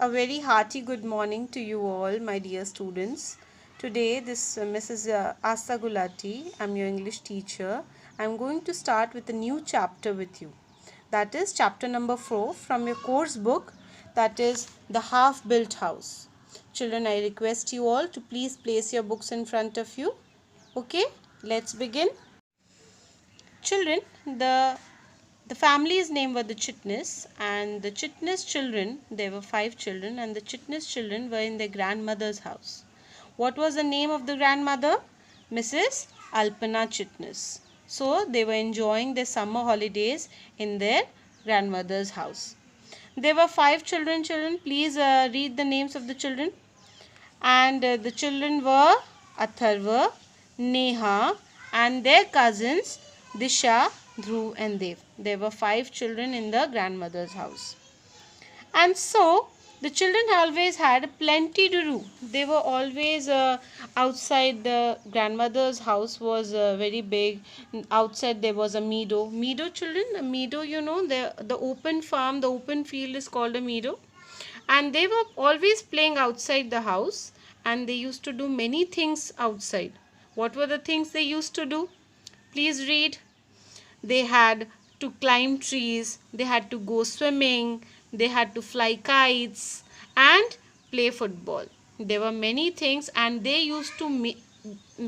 A very hearty good morning to you all, my dear students. Today, this Mrs. Asta Gulati, I'm your English teacher. I'm going to start with a new chapter with you. That is chapter number 4 from your course book, that is The Half-Built House. Children, I request you all to please place your books in front of you. Okay, let's begin. Children, the family's name were the Chitnis, and the Chitnis children, there were 5 children, and the Chitnis children were in their grandmother's house. What was the name of the grandmother? Mrs. Alpana Chitnis. So they were enjoying their summer holidays in their grandmother's house. There were 5 children. Please read the names of the children. And the children were Atharva, Neha, and their cousins Disha, Dhruv, and Dev. There were 5 children in the grandmother's house. And so the children always had plenty to do. They were always outside. The grandmother's house was very big. Outside there was a meadow. Meadow, children, a meadow, the open farm, the open field is called a meadow. And they were always playing outside the house, and they used to do many things outside. What were the things they used to do? Please read. They had to climb trees, they had to go swimming, they had to fly kites and play football. There were many things, and they used to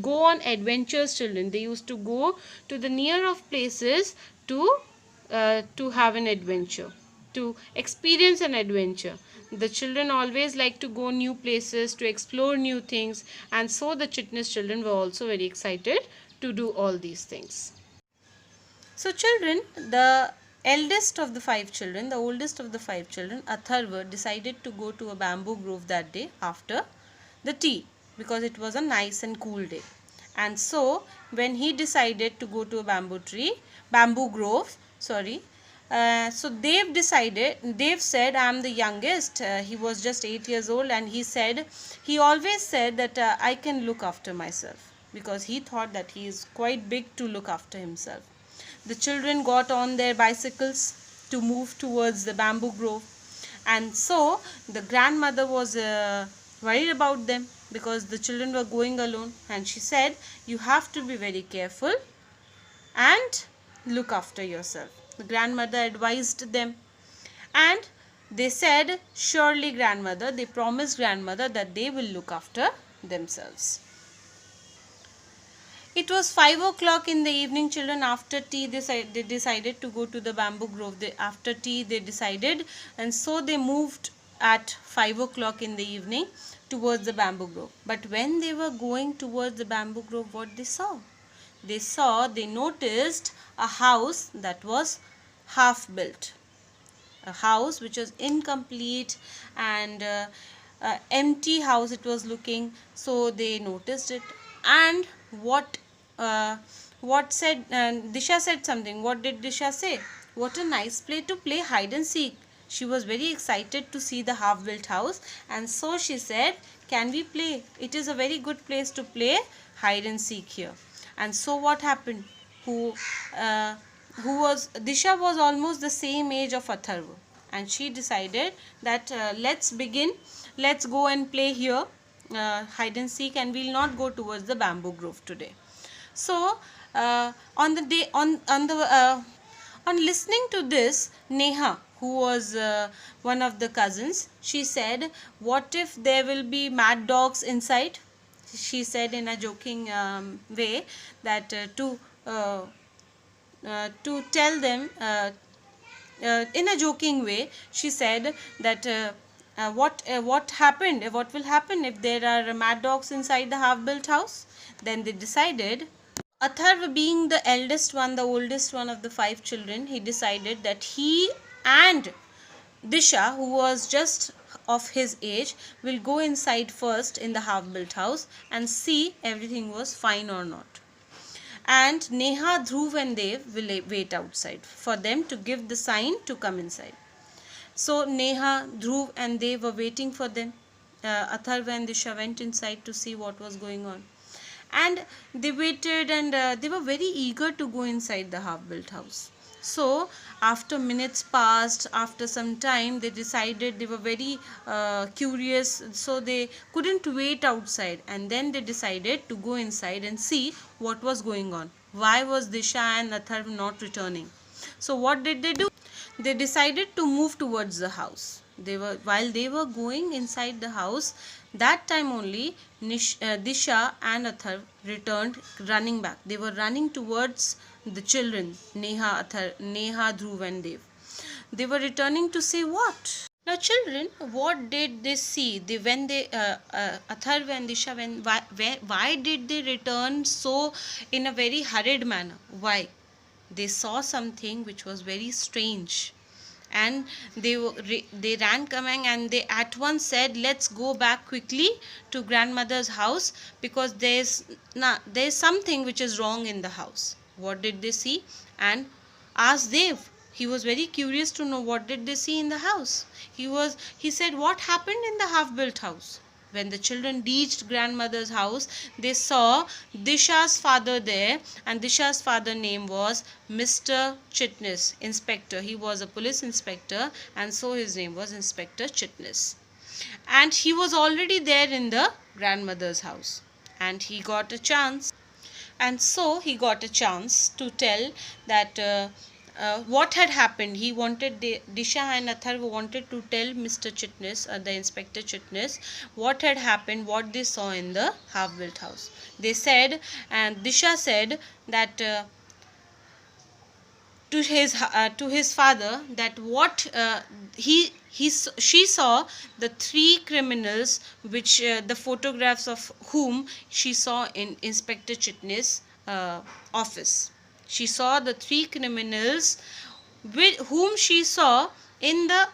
go on adventures, children. They used to go to the near of places to have an adventure, to experience an adventure. The children always like to go new places, to explore new things, and so the Chitnis children were also very excited to do all these things. So children, the oldest of the 5 children, Atharva, decided to go to a bamboo grove that day after the tea, because it was a nice and cool day. And so when he decided to go to a bamboo grove, so Dev said, I'm the youngest. He was just 8 years old, and he always said that I can look after myself, because he thought that he is quite big to look after himself. The children got on their bicycles to move towards the bamboo grove, and so the grandmother was worried about them, because the children were going alone, and she said, you have to be very careful and look after yourself. The grandmother advised them, and they said, surely grandmother, they promised grandmother that they will look after themselves. It was 5 o'clock in the evening, children. After tea, they decided to go to the bamboo grove. After tea, they decided, and so they moved at 5 o'clock in the evening towards the bamboo grove. But when they were going towards the bamboo grove, what they saw? They noticed a house that was half built. A house which was incomplete and empty house it was looking. So they noticed it, and Disha said something. What did Disha say? What a nice place to play hide and seek. She was very excited to see the half-built house, and so she said, can we play? It is a very good place to play hide and seek here. And so what happened? Disha was almost the same age of Atharva, and she decided that let's go and play here hide and seek, and we'll not go towards the bamboo grove today. So on listening to this, Neha, who was one of the cousins, she said, what if there will be mad dogs inside? She said in a joking way that to tell them in a joking way, she said that what will happen if there are mad dogs inside the half-built house? Then they decided, Atharva being the eldest one, the oldest one of the 5 children, he decided that he and Disha, who was just of his age, will go inside first in the half-built house and see everything was fine or not. And Neha, Dhruv and Dev will wait outside for them to give the sign to come inside. So Neha, Dhruv and Dev were waiting for them. Atharva and Disha went inside to see what was going on. And they waited, and they were very eager to go inside the half-built house. So after minutes passed, after some time, they decided, they were very curious, so they couldn't wait outside, and then they decided to go inside and see what was going on. Why was Disha and Atharv not returning? So what did they do? They decided to move towards the house. While they were going inside the house, that time only Disha and Athar returned running back. They were running towards the children, Neha, Dhruv and Dev. They were returning to say what? Now, children, what did they see? Atharv and Disha, why did they return so in a very hurried manner? Why? They saw something which was very strange, and they ran coming, and they at once said, let's go back quickly to grandmother's house, because there's something which is wrong in the house. What did they see? And asked Dev. He was very curious to know what did they see in the house. He said, what happened in the half built house? When the children reached grandmother's house, they saw Disha's father there, and Disha's father name was Mr. Chitnis, inspector. He was a police inspector, and so his name was Inspector Chitnis. And he was already there in the grandmother's house, and he got a chance. And so he got a chance to tell that what had happened. He wanted, Disha and Atharv wanted to tell Mr. Chitnis, the Inspector Chitnis, what had happened, what they saw in the half-built house. They said, and Disha said that to his father, that what she saw the three criminals, which the photographs of whom she saw in Inspector Chitnis' office. She saw the three criminals whom she saw in the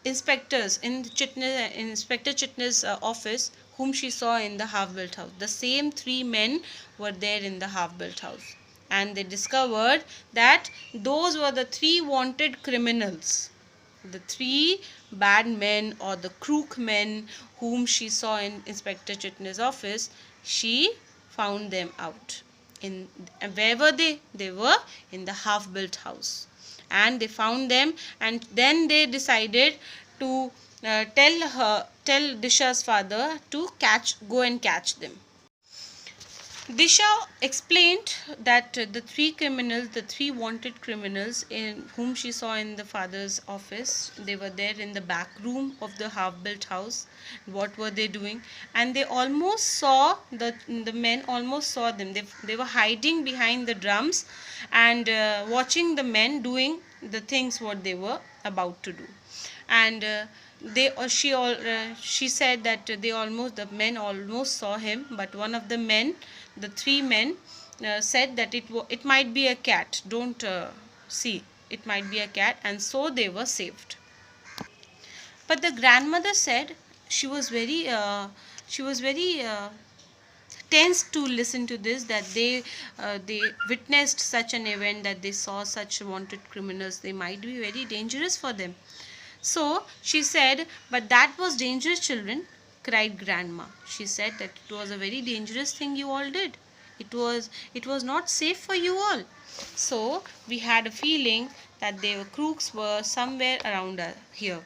Inspector Chitnis' office, whom she saw in the half-built house. The same three men were there in the half-built house, and they discovered that those were the three wanted criminals. The three bad men, or the crook men, whom she saw in Inspector Chitnis' office. She found them out. Where were they? They were in the half-built house, and they found them, and then they decided to tell Disha's father to go and catch them. Disha explained that the three wanted criminals in whom she saw in the father's office, they were there in the back room of the half-built house. What were they doing? And they almost saw the men almost saw them. They were hiding behind the drums and watching the men doing the things what they were about to do. And she said that the men almost saw him, but one of the three men said that it might be a cat. Don't see, it might be a cat, and so they were saved. But the grandmother said she was very tense to listen to this, that they witnessed such an event, that they saw such wanted criminals. They might be very dangerous for them. So she said, but that was dangerous, children, cried grandma. She said that it was a very dangerous thing you all did. It was not safe for you all. So we had a feeling that the crooks were somewhere around here.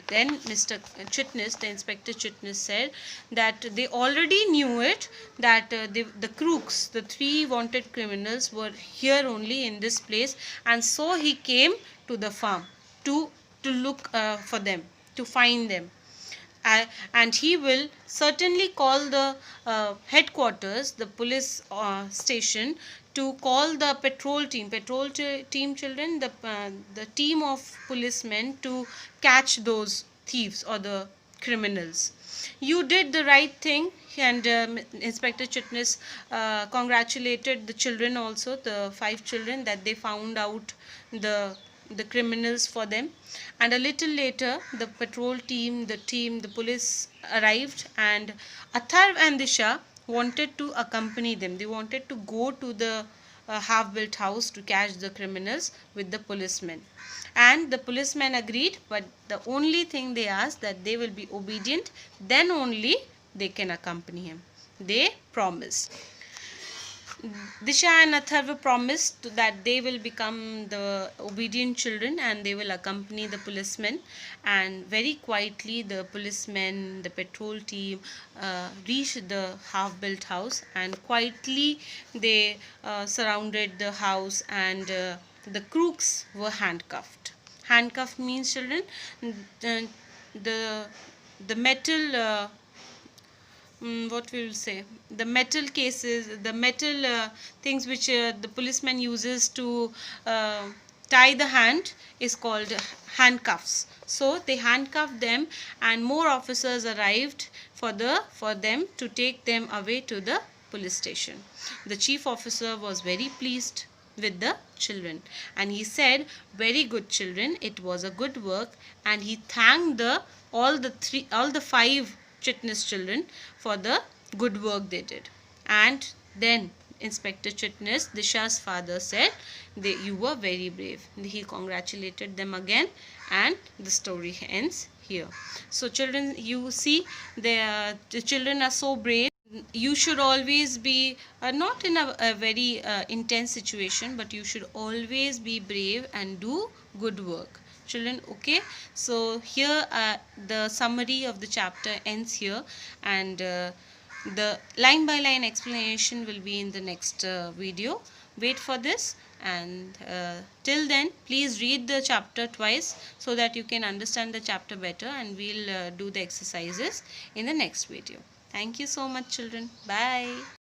Then Mr. Chitnis, the Inspector Chitnis, said that they already knew it, that the crooks, the three wanted criminals, were here only in this place, and so he came to the farm to look for them, to find them. And he will certainly call the headquarters, the police station, to call the patrol team, children, the team of policemen, to catch those thieves or the criminals. You did the right thing. And Inspector Chitnis congratulated the children also, the 5 children, that they found out the criminals for them. And a little later, the patrol team, the police arrived, and Atharv and Disha wanted to accompany them. They wanted to go to the half-built house to catch the criminals with the policemen. And the policemen agreed, but the only thing they asked, that they will be obedient, then only they can accompany him. They promised. Disha and Atharva promised that they will become the obedient children and they will accompany the policemen. And very quietly, the policemen, the patrol team reached the half built house, and quietly they surrounded the house, and the crooks were handcuffed. Handcuffed means, children, the, the, the metal. What we will say, the metal cases, the metal things which the policeman uses to uh, tie the hand is called handcuffs. So they handcuffed them, and more officers arrived for them to take them away to the police station. The chief officer was very pleased with the children, and he said, very good children, it was a good work. And he thanked the all the five Chitnis children for the good work they did. And then Inspector Chitnis, Disha's father, said, you were very brave. He congratulated them again, and the story ends here. So children, you see, the children are so brave. You should always be not in a very intense situation, but you should always be brave and do good work, children. Okay, so here the summary of the chapter ends here, and the line by line explanation will be in the next video. Wait for this, and till then please read the chapter twice so that you can understand the chapter better, and we'll do the exercises in the next video. Thank you so much, children. Bye.